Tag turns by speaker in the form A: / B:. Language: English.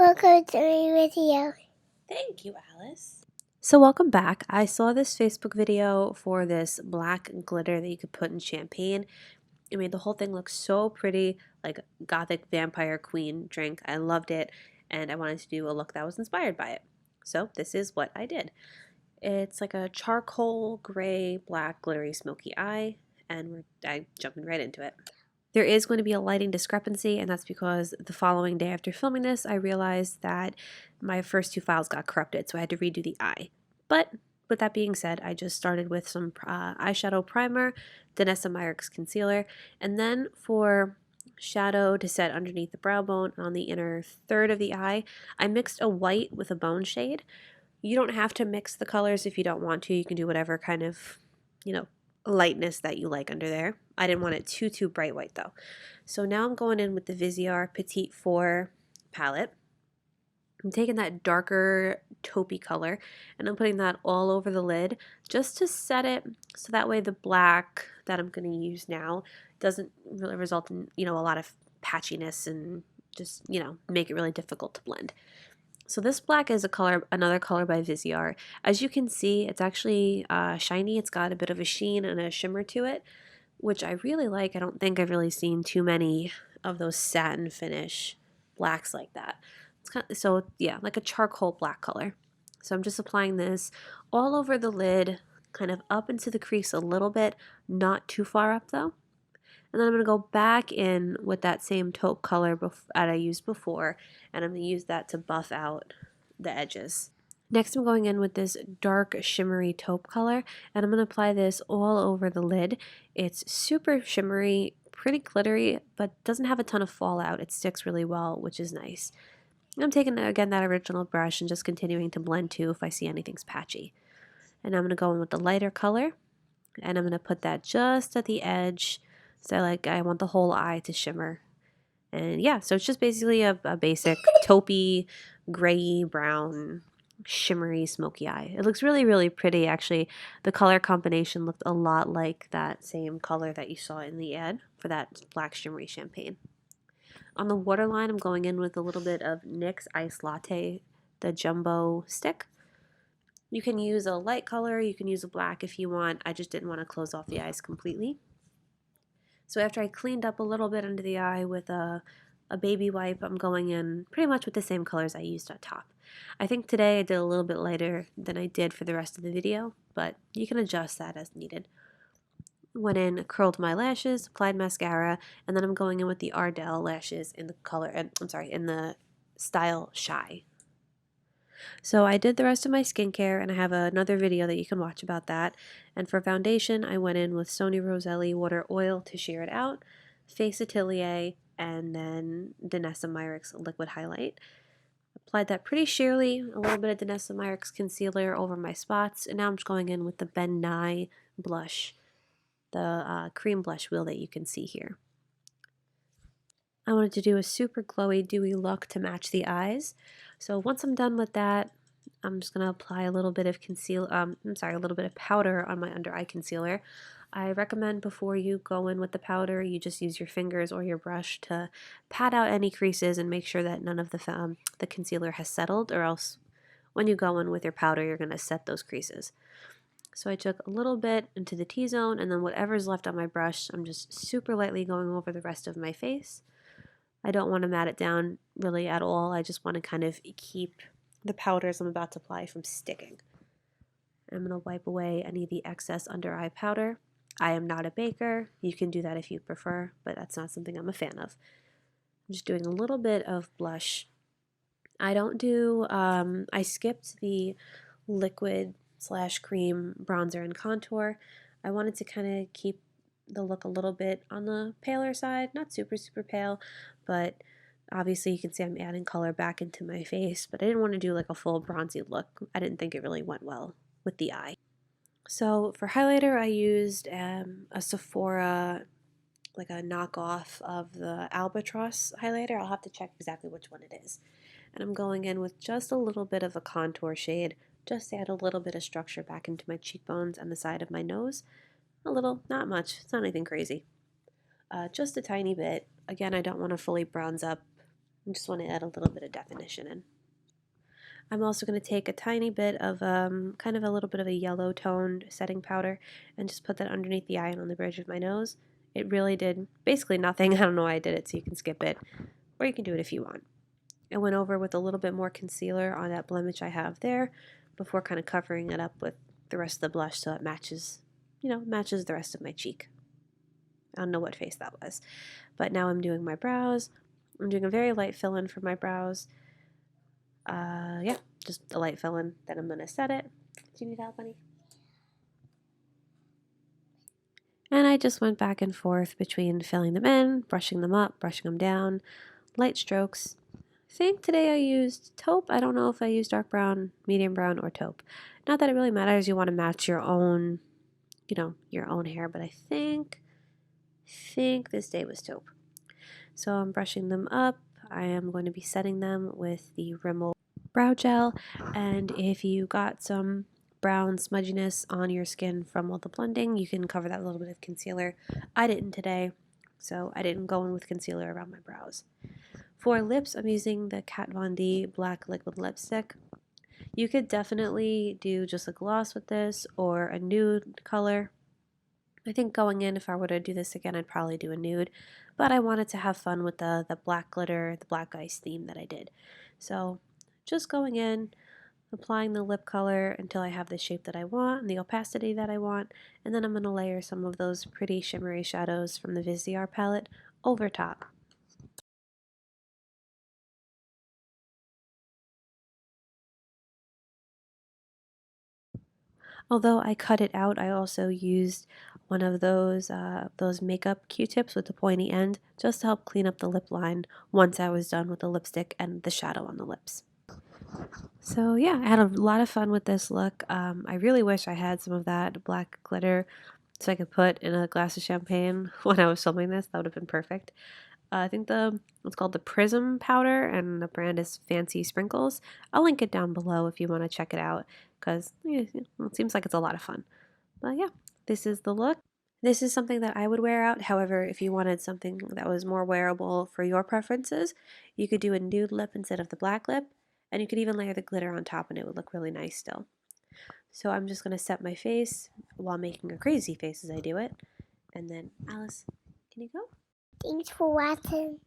A: Welcome to my video.
B: Thank you, Alice. So welcome back. I saw this Facebook video for this black glitter that you could put in champagne. It made the whole thing look so pretty, like a gothic vampire queen drink. I loved it, and I wanted to do a look that was inspired by it. So this is what I did. It's like a charcoal gray, black, glittery, smoky eye, and I'm jumping right into it. There is going to be a lighting discrepancy, and that's because the following day after filming this, I realized that my first two files got corrupted, so I had to redo the eye. But with that being said, I just started with some eyeshadow primer, Danessa Myricks Concealer, and then for shadow to set underneath the brow bone on the inner third of the eye, I mixed a white with a bone shade. You don't have to mix the colors if you don't want to. You can do whatever kind of, lightness that you like under there. I didn't want it too bright white though. So now I'm going in with the Viseart Petit 4 palette. I'm taking that darker taupey color and I'm putting that all over the lid just to set it so that way the black that I'm going to use now doesn't really result in, a lot of patchiness and just, make it really difficult to blend. So this black is another color by Viseart. As you can see, it's actually shiny. It's got a bit of a sheen and a shimmer to it, which I really like. I don't think I've really seen too many of those satin finish blacks like that. It's kind of, so yeah, like a charcoal black color. So I'm just applying this all over the lid, kind of up into the crease a little bit, not too far up though. And then I'm going to go back in with that same taupe color that I used before, and I'm going to use that to buff out the edges. Next, I'm going in with this dark shimmery taupe color, and I'm going to apply this all over the lid. It's super shimmery, pretty glittery, but doesn't have a ton of fallout. It sticks really well, which is nice. And I'm taking, again, that original brush and just continuing to blend too if I see anything's patchy. And I'm going to go in with the lighter color, and I'm going to put that just at the edge. So I want the whole eye to shimmer. And yeah, so it's just basically a basic taupey, gray, brown, shimmery, smoky eye. It looks really, really pretty. Actually, the color combination looked a lot like that same color that you saw in the ad for that black shimmery champagne. On the waterline, I'm going in with a little bit of NYX Ice Latte, the jumbo stick. You can use a light color, you can use a black if you want. I just didn't want to close off the eyes completely. So after I cleaned up a little bit under the eye with a baby wipe, I'm going in pretty much with the same colors I used on top. I think today I did a little bit lighter than I did for the rest of the video, but you can adjust that as needed. Went in, curled my lashes, applied mascara, and then I'm going in with the Ardell lashes in the color, in the style Shy. So I did the rest of my skincare, and I have another video that you can watch about that. And for foundation, I went in with Sony Roselli Water Oil to sheer it out, Face Atelier, and then Danessa Myricks Liquid Highlight. Applied that pretty sheerly, a little bit of Danessa Myricks Concealer over my spots, and now I'm just going in with the Ben Nye blush, the cream blush wheel that you can see here. I wanted to do a super glowy, dewy look to match the eyes. So once I'm done with that, I'm just going to apply a little bit of a little bit of powder on my under eye concealer. I recommend before you go in with the powder, you just use your fingers or your brush to pat out any creases and make sure that none of the concealer has settled, or else when you go in with your powder, you're going to set those creases. So I took a little bit into the T-zone, and then whatever's left on my brush, I'm just super lightly going over the rest of my face. I don't want to mat it down really at all. I just want to kind of keep the powders I'm about to apply from sticking. I'm going to wipe away any of the excess under eye powder. I am not a baker. You can do that if you prefer, but that's not something I'm a fan of. I'm just doing a little bit of blush. I skipped the liquid / cream bronzer and contour. I wanted to kind of keep the look a little bit on the paler side, not super pale, but obviously you can see I'm adding color back into my face, but I didn't want to do like a full bronzy look. I didn't think it really went well with the eye. So for highlighter, I used a Sephora, like a knockoff of the Albatross highlighter. I'll have to check exactly which one it is. And I'm going in with just a little bit of a contour shade, just to add a little bit of structure back into my cheekbones and the side of my nose. A little, not much, it's not anything crazy. Just a tiny bit. Again, I don't want to fully bronze up I just want to add a little bit of definition in. I'm also going to take a tiny bit of kind of a little bit of a yellow toned setting powder and just put that underneath the eye and on the bridge of my nose. It really did basically nothing. I don't know why I did it, so you can skip it, or you can do it if you want. I went over with a little bit more concealer on that blemish I have there before kind of covering it up with the rest of the blush so it matches, matches the rest of my cheek. I don't know what face that was. But now I'm doing my brows. I'm doing a very light fill-in for my brows. Yeah, just a light fill-in. Then I'm going to set it. Do you need help, honey? And I just went back and forth between filling them in, brushing them up, brushing them down, light strokes. I think today I used taupe. I don't know if I used dark brown, medium brown, or taupe. Not that it really matters. You want to match your own, your own hair, but I think this day was taupe. So I'm brushing them up. I am going to be setting them with the Rimmel brow gel, and if you got some brown smudginess on your skin from all the blending, you can cover that with a little bit of concealer. I didn't today, so I didn't go in with concealer around my brows. For lips, I'm using the Kat Von D Black Liquid Lipstick. You could definitely do just a gloss with this or a nude color. I think going in, if I were to do this again, I'd probably do a nude, but I wanted to have fun with the black glitter, the black ice theme that I did. So just going in, applying the lip color until I have the shape that I want and the opacity that I want, and then I'm going to layer some of those pretty shimmery shadows from the Viseart palette over top. Although I cut it out, I also used one of those makeup Q-tips with the pointy end just to help clean up the lip line once I was done with the lipstick and the shadow on the lips. So yeah, I had a lot of fun with this look. I really wish I had some of that black glitter so I could put in a glass of champagne when I was filming this. That would have been perfect. I think it's called the Prism powder, and the brand is Fancy Sprinkles. I'll link it down below if you want to check it out because it seems like it's a lot of fun. But yeah, this is the look. This is something that I would wear out. However, if you wanted something that was more wearable for your preferences, you could do a nude lip instead of the black lip, and you could even layer the glitter on top and it would look really nice still. So I'm just going to set my face while making a crazy face as I do it. And then, Alice, can you go?
A: Thanks for watching.